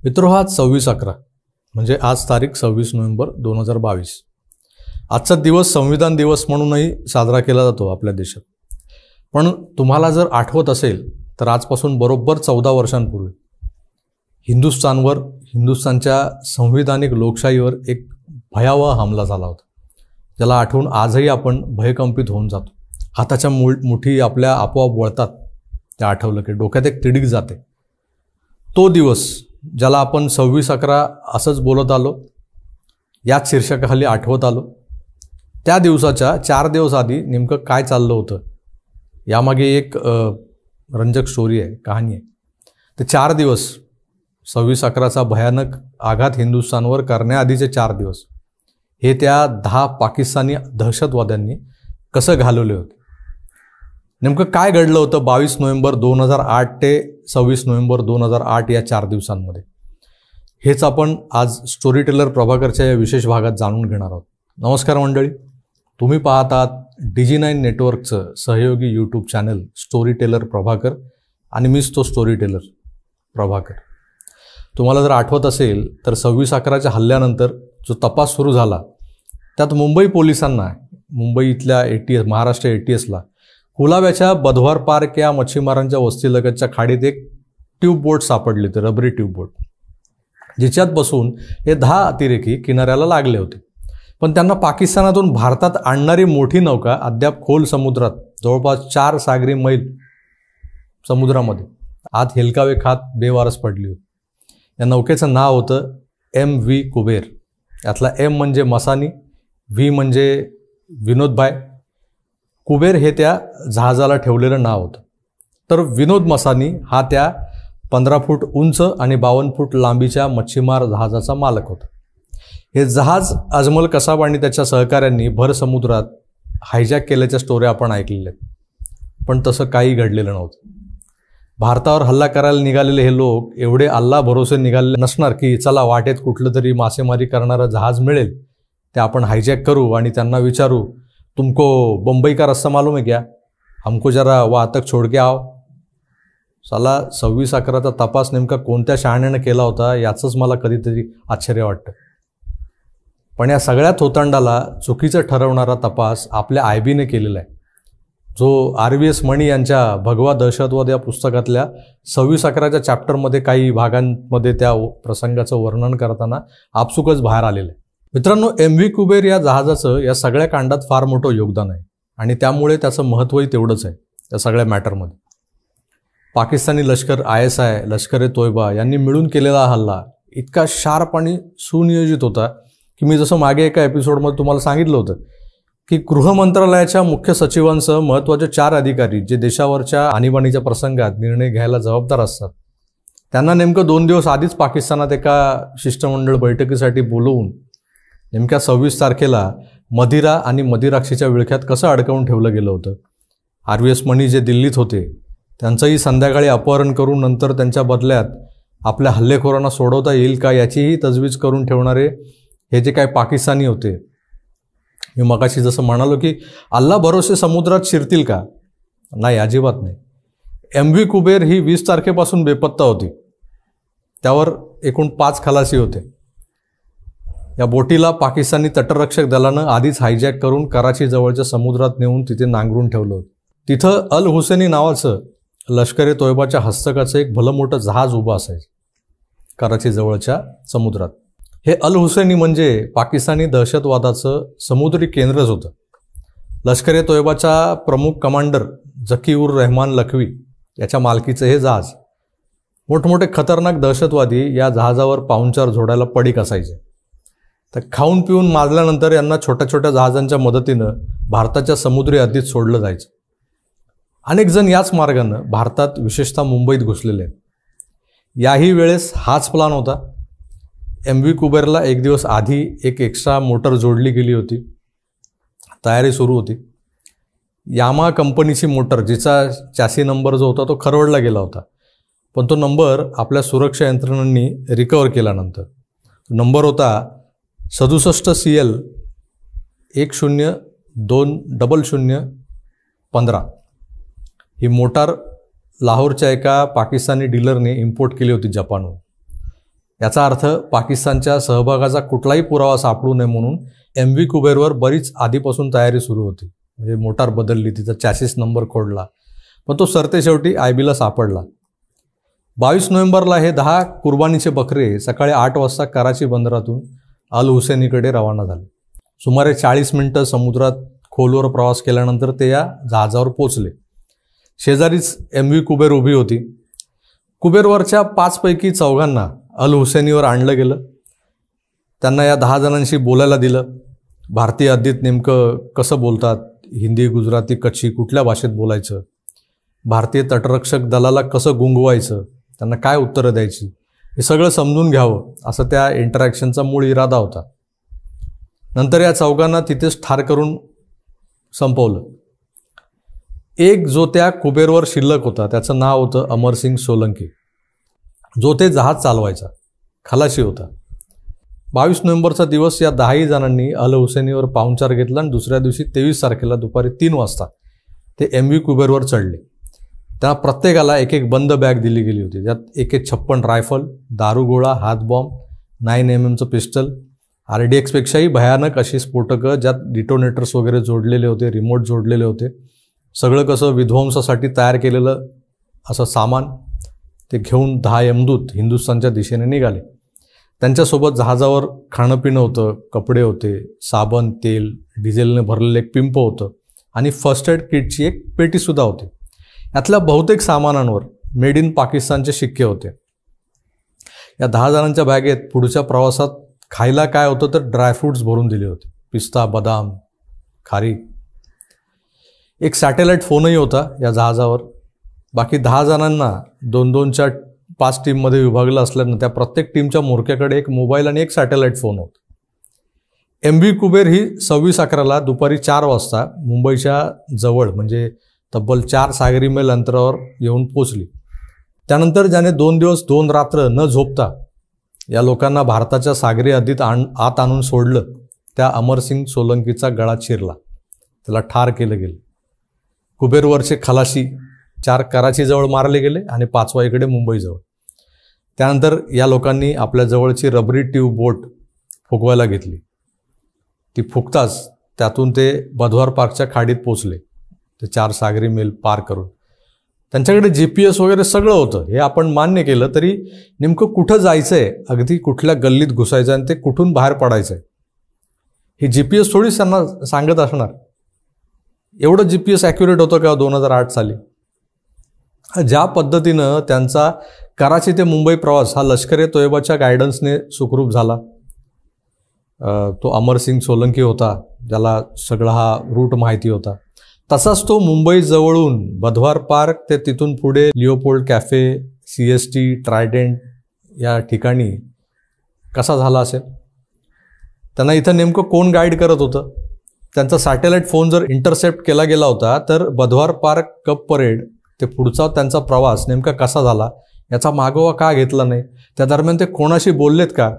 मित्रो, हा 26/11 म्हणजे आज तारीख 26 नोव्हेंबर 2022. आजचा दिवस संविधान दिवस म्हणूनही साजरा केला जातो आपल्या देशात. पण तुम्हाला जर आठवत असेल तर आजपासून बरोबर 14 वर्षांपूर्वी हिंदुस्थानवर, हिंदुस्थानच्या संविधानिक लोकशाहीवर एक भयावह हमला झाला होता, ज्याला आठवून आजही आपण भयकंपित होऊन जातो. हाताच्या मुठी आपल्या आपोआप वळतात ते आठवलं की डोक्यात एक तिडीक जाते. तो दिवस ज्याला आपण 26/11 असंच बोलत आलो, याच शीर्षकाखाली आठवत आलो, त्या दिवसाच्या 4 दिवस आधी नेमकं काय चाललं होतं यामागे एक रंजक स्टोरी आहे, कहाणी आहे. ते 4 दिवस 26/11चा भयानक आघात हिंदुस्थानवर करण्याआधीचे 4 दिवस हे त्या 10 पाकिस्तानी दहशतवाद्यांनी कसं घालवले होते. नेमकं काय घडलं होतं 22 नोव्हेंबर 2008 ते 26 नोव्हेंबर 2008 या 4 दिवसांमध्ये, हेच आपण आज स्टोरी टेलर प्रभाकरच्या या विशेष भागात जाणून घेणार आहोत. नमस्कार मंडळी, तुम्ही पाहतात DG9 नेटवर्कचं सहयोगी YouTube channel storyteller Prabhakar आणि मीच तो स्टोरी टेलर प्रभाकर. तुम्हाला जर आठवत असेल तर 26/11च्या हल्ल्यानंतर जो तपास सुरू झाला त्यात मुंबई पोलिसांना, मुंबई इथल्या ATS महाराष्ट्र ATSला कुलाब्याच्या बधवार पार्क या मच्छीमारांच्या वस्तीलगतच्या खाडीत एक ट्यूब बोट सापडली होती, रबरी ट्यूब बोट, जिच्यात बसून हे 10 अतिरेकी किनाऱ्याला लागले होते. पण त्यांना पाकिस्तानातून भारतात आणणारी मोठी नौका अद्याप खोल समुद्रात जवळपास 4 सागरी मैल समुद्रामध्ये आत हेलकावे खात बेवारस पडली होती. या नौकेचं नाव होतं MV कुबेर. यातला M म्हणजे मसानी, V म्हणजे विनोदभाई, कुबेर हे त्या जहाजाला ठेवलेलं नाव होतं. तर विनोद मसानी हा त्या 15 फूट उंच आणि 52 फूट लांबीच्या मच्छीमार जहाजाचा मालक होता. हे जहाज अजमल कसाब आणि त्याच्या सहकाऱ्यांनी भर समुद्रात हायजॅक केल्याच्या स्टोऱ्या आपण ऐकलेल्या आहेत. पण तसं काही घडलेलं नव्हतं. भारतावर हल्ला करायला निघालेले हे लोक एवढे अल्ला भरोसे निघालेले नसणार की चला वाटेत कुठलं तरी मासेमारी करणारं जहाज मिळेल, ते आपण हायजॅक करू आणि त्यांना विचारू, तुमको बंबई का रास्ता मालूम है क्या, हमको जरा वहाँ तक छोड़ के आओ. साला 26/11चा तपास नेमका कोणत्या शहाण्यानं केला होता याचंच मला कधीतरी आश्चर्य वाटतं. पण या सगळ्या थोतांडाला चुकीचं ठरवणारा तपास आपल्या IBने केलेला आहे, जो RVS मणी यांच्या भगवा दहशतवाद या पुस्तकातल्या 26/11च्या चॅप्टरमध्ये काही भागांमध्ये त्या प्रसंगाचं वर्णन करताना आपसुकच बाहेर आलेलं आहे. मित्रांनो, MV कुबेर या जहाजाचं या सगळ्या कांडात फार मोठं योगदान आहे आणि त्यामुळे त्याचं महत्त्वही तेवढंच आहे या सगळ्या मॅटरमध्ये. पाकिस्तानी लष्कर, ISI, लष्कर-ए-तोयबा यांनी मिळून केलेला हल्ला इतका शार्प आणि सुनियोजित होता की मी जसं मागे एका एपिसोडमध्ये तुम्हाला सांगितलं होतं की गृह मंत्रालयाच्या मुख्य सचिवांसह महत्त्वाचे 4 अधिकारी जे देशावरच्या आणीबाणीच्या प्रसंगात निर्णय घ्यायला जबाबदार असतात, त्यांना नेमकं 2 दिवस आधीच पाकिस्तानात एका शिष्टमंडळ बैठकीसाठी बोलवून नेमक्या 26 तारखेला मदिरा आणि मदिराक्षीच्या विळख्यात कसं अडकवून ठेवलं गेलं होतं. RVS मणी जे दिल्लीत होते त्यांचंही संध्याकाळी अपहरण करून नंतर त्यांच्या बदल्यात आपल्या हल्लेखोरांना सोडवता येईल का याचीही तजवीज करून ठेवणारे हे जे काही पाकिस्तानी होते, मी मगाशी जसं म्हणालो की अल्ला भरोसे समुद्रात शिरतील का? नाही, अजिबात नाही. MV कुबेर ही 20 तारखेपासून बेपत्ता होती. त्यावर एकूण 5 खलासी होते. या बोटीला पाकिस्तानी तटरक्षक दलानं आधीच हायजॅक करून कराची जवळच्या समुद्रात नेऊन तिथे नांगरून ठेवलं होतं. तिथं अल हुसेनी नावाचं लष्कर-ए-तोयबाच्या हस्तकाचं एक भलं मोठं जहाज उभं असायचं कराची जवळच्या समुद्रात. हे अल हुसेनी म्हणजे पाकिस्तानी दहशतवादाचं समुद्री केंद्रच होतं. लष्कर-ए-तोयबाचा प्रमुख कमांडर झकी-उर-रहमान लखवी याच्या मालकीचं हे जहाज. मोठमोठे खतरनाक दहशतवादी या जहाजावर पाहुणचार जोडायला पडीक असायचे. तर खाऊन पिऊन माजल्यानंतर यांना छोट्या छोट्या जहाजांच्या मदतीनं भारताच्या समुद्री हद्दीत सोडलं जायचं. अनेक जण याच मार्गानं भारतात, विशेषतः मुंबईत घुसलेले आहेत. याही वेळेस हाच प्लान होता. MV कुबेरला 1 दिवस आधी एक एक्स्ट्रा मोटर जोडली गेली होती, तयारी सुरू होती. यामा कंपनीची मोटर, जिचा चॅसी नंबर जो होता तो खरवडला गेला होता, पण तो नंबर आपल्या सुरक्षा यंत्रणांनी रिकवर केल्यानंतर नंबर होता 67 CL 102015. ही मोटार लाहोरच्या एका पाकिस्तानी डीलरने इम्पोर्ट केली होती जपानहून. याचा अर्थ पाकिस्तानच्या सहभागाचा कुठलाही पुरावा सापडू नये म्हणून MV कुबेरवर बरीच आधीपासून तयारी सुरू होती. म्हणजे मोटार बदलली, तिचा चॅसिस नंबर खोडला, पण तो सरतेशेवटी IBला सापडला. 22 नोव्हेंबरला हे 10 कुर्बानीचे बकरे सकाळी 8 वाजता कराची बंदरातून अल हुसैनीकडे रवाना झाले. सुमारे 40 मिनिटं समुद्रात खोलवर प्रवास केल्यानंतर ते या जहाजावर पोचले. शेजारीच MV कुबेर उभी होती. कुबेरवरच्या 5 पैकी 4 अल हुसैनीवर आणलं गेलं. त्यांना या 10 जणांशी बोलायला दिलं. भारतीय हद्दीत नेमकं कसं बोलतात, हिंदी, गुजराती, कच्छी कुठल्या भाषेत बोलायचं, भारतीय तटरक्षक दलाला कसं गुंगवायचं, त्यांना काय उत्तरं द्यायची, हे सगळं समजून घ्यावं असं त्या इंटरॅक्शनचा मूळ इरादा होता. नंतर या 4 तिथेच ठार करून संपवलं. एक जो त्या कुबेरवर शिल्लक होता त्याचं नाव होतं अमरसिंग सोलंकी, जो ते जहाज चालवायचा, खलाशी होता. 22 नोव्हेंबरचा दिवस या 10 जणांनी अल हुसैनीवर पाहुणचार घेतला आणि दुसऱ्या दिवशी 23 तारखेला दुपारी 3 वाजता ते MV कुबेरवर चढले. त्यांना प्रत्येकाला एक बंद बॅग दिली गेली होती. त्यात AK-56 रायफल, दारूगोळा, हातबॉम्ब, 9mm पिस्टल, RDXपेक्षाही भयानक अशी स्फोटकं ज्यात डिटोनेटर्स वगैरे जोडलेले होते, रिमोट जोडलेले होते, सगळं कसं विध्वंसासाठी तयार केलेलं असं सामान ते घेऊन 10 यमदूत हिंदुस्थानच्या दिशेने निघाले. त्यांच्यासोबत जहाजावर खाणं पिणं होतं, कपडे होते, साबण, तेल, डिझेलने भरलेलं एक पिंप होतं आणि फर्स्ट एड किटची एक पेटीसुद्धा होती. यातल्या बहुतेक सामानांवर मेड इन पाकिस्तानचे शिक्के होते. या 10 जणांच्या बॅगेत पुढच्या प्रवासात खायला काय होतं तर ड्रायफ्रूट्स भरून दिले होते, पिस्ता, बदाम, खारीक. एक सॅटेलाईट फोनही होता या जहाजावर. बाकी 10 जणांना 2-2च्या 5 टीममध्ये विभागलं असल्यानं त्या प्रत्येक टीमच्या मोरक्याकडे एक मोबाईल आणि एक सॅटेलाईट फोन होता. MV कुबेर ही 26/11ला दुपारी 4 वाजता मुंबईच्या जवळ म्हणजे तब्बल 4 सागरी मैल अंतरावर येऊन पोचली. त्यानंतर ज्याने 2 दिवस 2 रात्र न झोपता या लोकांना भारताच्या सागरी हद्दीत आत आणून सोडलं, त्या अमरसिंग सोलंकीचा गळा चिरला, त्याला ठार केलं गेलं. कुबेरवरचे खलाशी 4 कराचीजवळ मारले गेले आणि 5वा इकडे मुंबईजवळ. त्यानंतर या लोकांनी आपल्या जवळची रबरी ट्यूब बोट फुगवायला घेतली. ती फुगताच त्यातून ते बधवार पार्कच्या खाडीत पोचले, ते 4 सागरी मैल पार करून. त्यांच्याकडे GPS वगैरे सगळं होतं, हे आपण मान्य केलं तरी नेमकं कुठं जायचंय, अगदी कुठल्या गल्लीत घुसायचं आणि ते कुठून बाहेर पडायचंय हे GPS थोडीच त्यांना सांगत असणार. एवढं GPS ॲक्युरेट होतं का 2008 साली? ज्या पद्धतीनं त्यांचा कराची ते मुंबई प्रवास हा लष्कर-ए-तोयबाच्या गायडन्सने सुखरूप झाला, तो अमरसिंग सोलंकी होता ज्याला सगळा हा रूट माहिती होता, तसाच तो मुंबई जवळून बधवार पार्क ते तिथून पुढे लिओपोल्ड कॅफे, CST, ट्रायडेंट या ठिकाणी कसा झाला असेल? त्यांना इथं नेमकं कोण गाईड करत होतं? त्यांचा सॅटेलाईट फोन जर इंटरसेप्ट केला गेला होता तर बधवार पार्क कप परेड ते पुढचा त्यांचा प्रवास नेमका कसा झाला याचा मागोवा का घेतला नाही? त्या दरम्यान ते कोणाशी बोललेत का?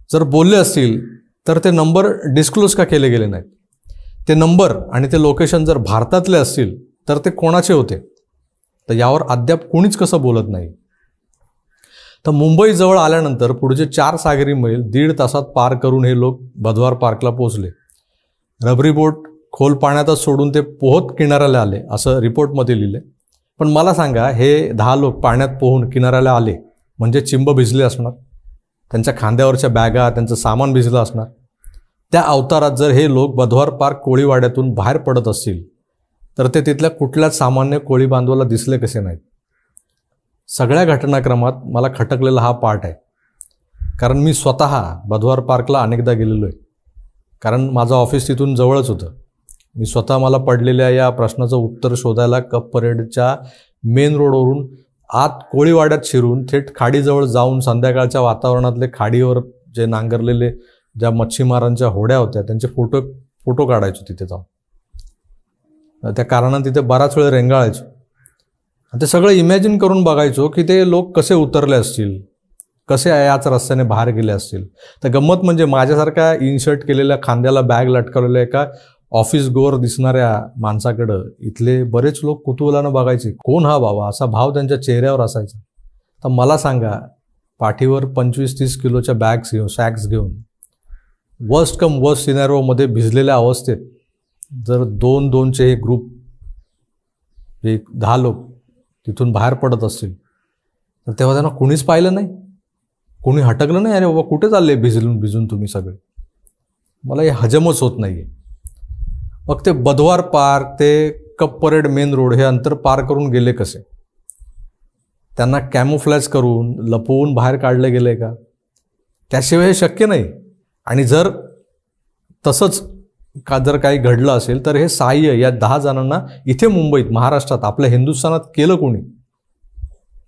जर बोलले असतील तर ते नंबर डिस्क्लोज का केले गेले नाहीत? ते नंबर आणि ते लोकेशन जर भारतातले असतील तर ते कोणाचे होते? तर यावर अद्याप कोणीच कसं बोलत नाही. तर मुंबई जवळ आल्यानंतर पुढचे 4 सागरी मैल 1.5 तासात पार करून हे लोक बधवार पार्कला पोहोचले. रबरी बोट खोल पाण्यातच सोडून ते पोहत किनाऱ्याला आले असं रिपोर्टमध्ये लिहिले. पण मला सांगा, हे 10 लोक पाण्यात पोहून किनाऱ्याला आले म्हणजे चिंब भिजले असणार, त्यांच्या खांद्यावरच्या बॅगा, त्यांचं सामान भिजलं असणार. त्या अवतारात जर हे लोक बधवार पार्क कोळीवाड्यातून बाहेर पडत असतील तर ते तिथल्या कुठल्याच सामान्य कोळी बांधवाला दिसले कसे नाहीत? सगळ्या घटनाक्रमात मला खटकलेला हा पार्ट आहे, कारण मी स्वतः बधवार पार्कला अनेकदा गेलेलो आहे. कारण माझं ऑफिस तिथून जवळच होतं. मी स्वतः मला पडलेल्या या प्रश्नाचं उत्तर शोधायला कप परेडच्या मेन रोडवरून आत कोळीवाड्यात शिरून थेट खाडीजवळ जाऊन संध्याकाळच्या वातावरणातले खाडीवर जे नांगरलेले ज्या मच्छीमारांच्या होड्या होत्या त्यांचे फोटो काढायचो तिथे जाऊन. त्या कारणाने तिथे बराच वेळ रेंगाळायचो. ते सगळं इमॅजिन करून बघायचो की ते लोक कसे उतरले असतील, कसे याच रस्त्याने बाहेर गेले असतील. तर गंमत म्हणजे माझ्यासारख्या इनशर्ट केलेल्या, खांद्याला बॅग लटकवलेल्या एका ऑफिस गोअर दिसणाऱ्या माणसाकडं इथले बरेच लोक कुतूहलानं बघायचे, कोण हा बाबा, असा भाव त्यांच्या चेहऱ्यावर असायचा. तर मला सांगा, पाठीवर 25-30 किलोच्या सॅक्स घेऊन वर्स्ट कम वर्स्ट सिनॅरिओमध्ये भिजलेल्या अवस्थेत जर 2-2चे हे ग्रुप, एक 10 लोक तिथून बाहेर पडत असतील, तर तेव्हा त्यांना कुणीच पाहिलं नाही, कोणी हटकलं नाही, अरे बाबा कुठे चालले भिजून तुम्ही सगळे. मला हे हजमच होत नाही आहे. मग ते बधवार पार्क ते कप परेड मेन रोड हे अंतर पार करून गेले कसे? त्यांना कॅमोफ्लॅज करून लपवून बाहेर काढले गेले का? त्याशिवाय हे शक्य नाही. आणि जर तसंच जर काही घडलं असेल तर हे सहाय्य या 10 जणांना इथे मुंबईत, महाराष्ट्रात, आपल्या हिंदुस्थानात केलं कोणी?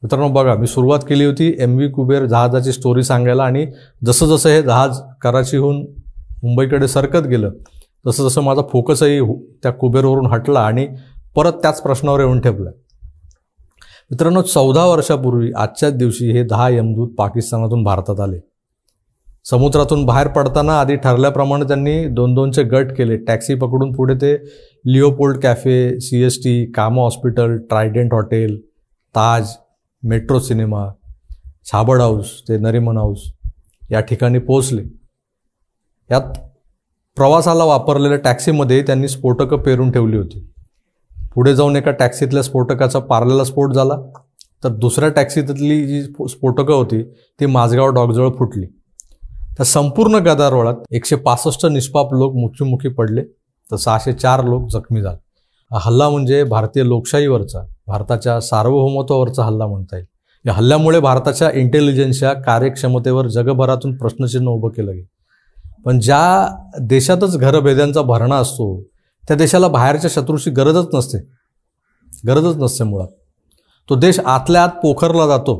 मित्रांनो बघा, मी सुरुवात केली होती MV कुबेर जहाजाची स्टोरी सांगायला, आणि जसं जसं हे जहाज कराचीहून मुंबईकडे सरकत गेलं तसं जसं माझा फोकसही त्या कुबेरवरून हटला आणि परत त्याच प्रश्नावर येऊन ठेपला. मित्रांनो, 14 वर्षापूर्वी आजच्याच दिवशी हे 10 यमदूत पाकिस्तानातून भारतात आले. समुद्रातून बाहेर पडताना आधी ठरल्याप्रमाणे त्यांनी 2-2चे गट केले. टॅक्सी पकडून पुढे ते लिओपोल्ड कॅफे, CST, कामा हॉस्पिटल, ट्रायडेंट हॉटेल, ताज, मेट्रो सिनेमा, छाबड हाऊस ते नरिमन हाऊस या ठिकाणी पोहोचले. यात प्रवासाला वापरलेल्या टॅक्सीमध्ये त्यांनी स्फोटकं पेरून ठेवली होती. पुढे जाऊन एका टॅक्सीतल्या स्फोटकाचा पारलेला स्फोट झाला, तर दुसऱ्या टॅक्सीतली जी स्फोटकं होती ती माझगाव डॉकजवळ फुटली. त्या संपूर्ण गदारोळात 165 निष्पाप लोक मृत्युमुखी पडले, तर 604 लोक जखमी झाले. हा हल्ला म्हणजे भारतीय लोकशाहीवरचा, भारताच्या सार्वभौमत्वावरचा हल्ला म्हणता येईल. या हल्ल्यामुळे भारताच्या इंटेलिजन्सच्या कार्यक्षमतेवर जगभरातून प्रश्नचिन्ह उभं केलं गेलं. पण ज्या देशातच घरभेद्यांचा भरणा असतो त्या देशाला बाहेरच्या शत्रूची गरजच नसते मुळात. तो देश आतल्या आत पोखरला जातो.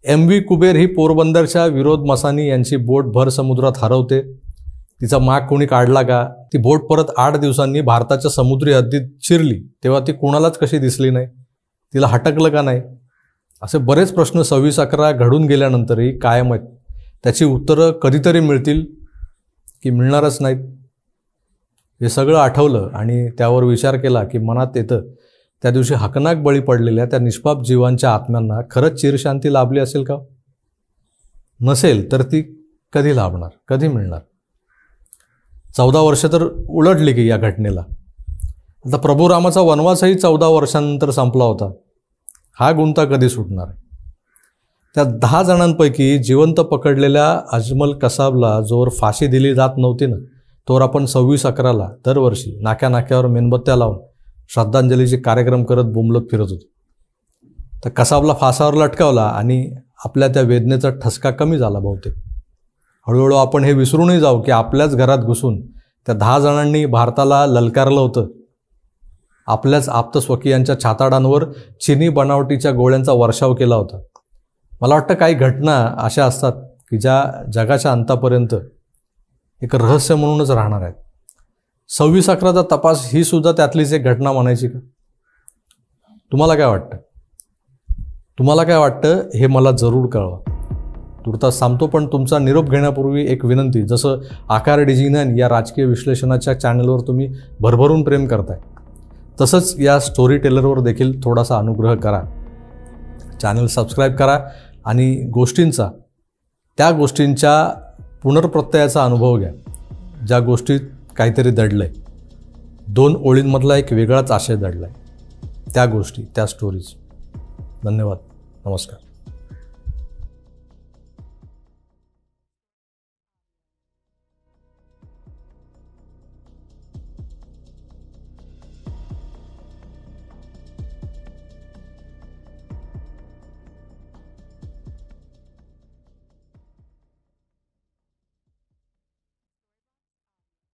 MV कुबेर ही पोरबंदरच्या विरोध मसानी यांची बोट भर समुद्रात हरवते. तिचा माग कोणी काढला का? ती बोट परत 8 दिवसांनी भारताच्या समुद्री हद्दीत शिरली तेव्हा ती कोणालाच कशी दिसली नाही? तिला हटकलं का नाही? असे बरेच प्रश्न 26/11 घडून गेल्यानंतरही कायम आहेत. त्याची उत्तरं कधीतरी मिळतील की मिळणारच नाहीत. हे सगळं आठवलं आणि त्यावर विचार केला की मनात येतं, त्या दिवशी हकनाक बळी पडलेल्या त्या निष्पाप जीवांच्या आत्म्यांना खरंच चिरशांती लाभली असेल का? नसेल तर ती कधी लाभणार, कधी मिळणार? 14 वर्ष तर उलटली की या घटनेला. आता प्रभू रामाचा वनवासही 14 वर्षांनंतर संपला होता. हा गुंता कधी सुटणार? त्या 10 जणांपैकी जिवंत पकडलेल्या अजमल कसाबला जोवर फाशी दिली जात नव्हती ना, तोवर आपण 26/11 दरवर्षी नाक्यावर मेणबत्त्या लावून श्रद्धांजलीचे कार्यक्रम करत बोंबलत फिरत होतो. तर कसाबला फासावर लटकावला आणि आपल्या त्या वेदनेचा ठसका कमी झाला बहुतेक. हळूहळू आपण हे विसरूनही जाऊ की आपल्याच घरात घुसून त्या 10 जणांनी भारताला ललकारलं होतं. आपल्याच आप्तस्वकीयांच्या छाताडांवर चिनी बनावटीच्या गोळ्यांचा वर्षाव केला होता. मला वाटतं काही घटना अशा असतात की ज्या जगाच्या अंतापर्यंत एक रहस्य म्हणूनच राहणार आहेत. 26/11चा तपास ही सुद्धा त्यातलीच एक घटना म्हणायची का? तुम्हाला काय वाटतं हे मला जरूर कळवा. तुर्तास थांबतो, पण तुमचा निरोप घेण्यापूर्वी एक विनंती. जसं आकार डिजिनन या राजकीय विश्लेषणाच्या चॅनलवर तुम्ही भरभरून प्रेम करताय, तसंच या स्टोरी टेलरवर देखील थोडासा अनुग्रह करा. चॅनल सबस्क्राईब करा आणि त्या गोष्टींच्या पुनर्प्रत्ययाचा अनुभव घ्या ज्या गोष्टीत काहीतरी दडलंय. 2 ओळींमधला एक वेगळाच आशय दडलाय. त्या गोष्टी, त्या स्टोरीज. धन्यवाद. नमस्कार.